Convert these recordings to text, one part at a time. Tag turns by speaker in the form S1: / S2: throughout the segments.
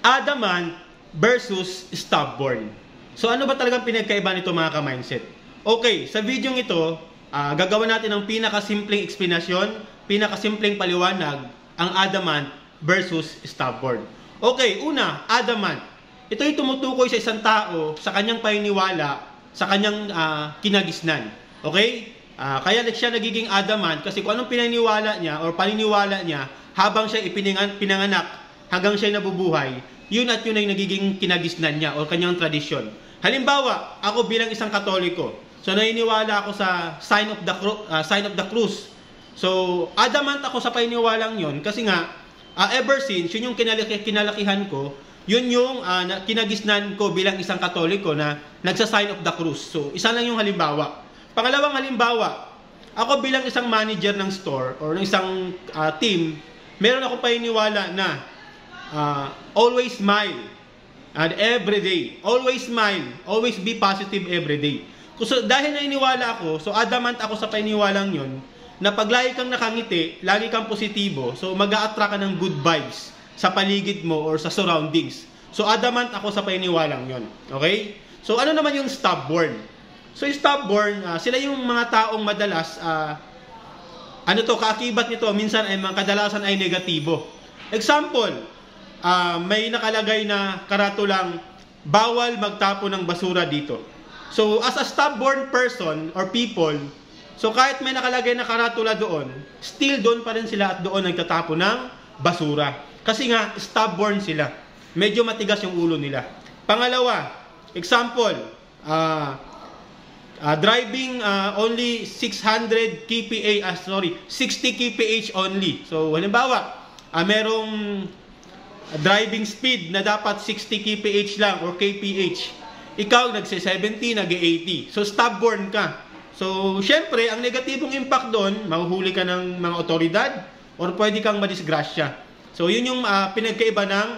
S1: adamant versus stubborn. So ano ba talagang pinagkaiba nito mga ka-mindset? Okay, sa video ito, gagawa natin ng pinakasimpleng explanation, pinakasimpleng paliwanag, ang adamant versus stubborn. Okay, una, adamant. Ito ay tumutukoy sa isang tao, sa kanyang paniniwala, sa kanyang kinagisnan. Okay? Kaya siya nagiging adamant kasi kung anong pinaniwala niya or paniniwala niya habang siya pinanganak, hanggang siya nabubuhay, yun at yun ay nagiging kinagisnan niya o kanyang tradisyon. Halimbawa, ako bilang isang Katoliko, so naniniwala ako sa sign of the cross. So, adamant ako sa paniniwalang yun kasi nga, ever since, yun yung kinalakihan ko, yun yung kinagisnan ko bilang isang Katoliko na nagsa-sign of the cross. So, isa lang yung halimbawa. Pangalawang halimbawa, ako bilang isang manager ng store or ng isang team, meron akong paniniwala na always smile and every day. Always smile. Always be positive every day. So, dahil naniniwala ako, so adamant ako sa paniniwalang yun, na pag lagi kang nakangiti, lagi kang positibo, so mag-a-attract ka ng good vibes sa paligid mo or sa surroundings. So, adamant ako sa paniniwalang yun. Okay? So, ano naman yung stubborn? So, yung stubborn, sila yung mga taong madalas, kaakibat nito, minsan ay kadalasan ay negatibo. Example, may nakalagay na karatulang bawal magtapo ng basura dito. So, as a stubborn person or people, so kahit may nakalagay na karatula doon, still doon pa rin sila at doon nagtatapo ng basura. Kasi nga, stubborn sila. Medyo matigas yung ulo nila. Pangalawa, example, driving only 60 kph only. So, halimbawa, merong driving speed na dapat 60 kph lang or kph. Ikaw nagse-70, nag-80. So, stubborn ka. So, syempre, ang negatibong impact doon, mahuhuli ka ng mga otoridad or pwede kang madisgrasya. So, yun yung pinagkaiba ng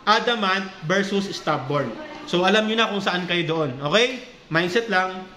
S1: adamant versus stubborn. So, alam nyo na kung saan kayo doon. Okay? Mindset lang.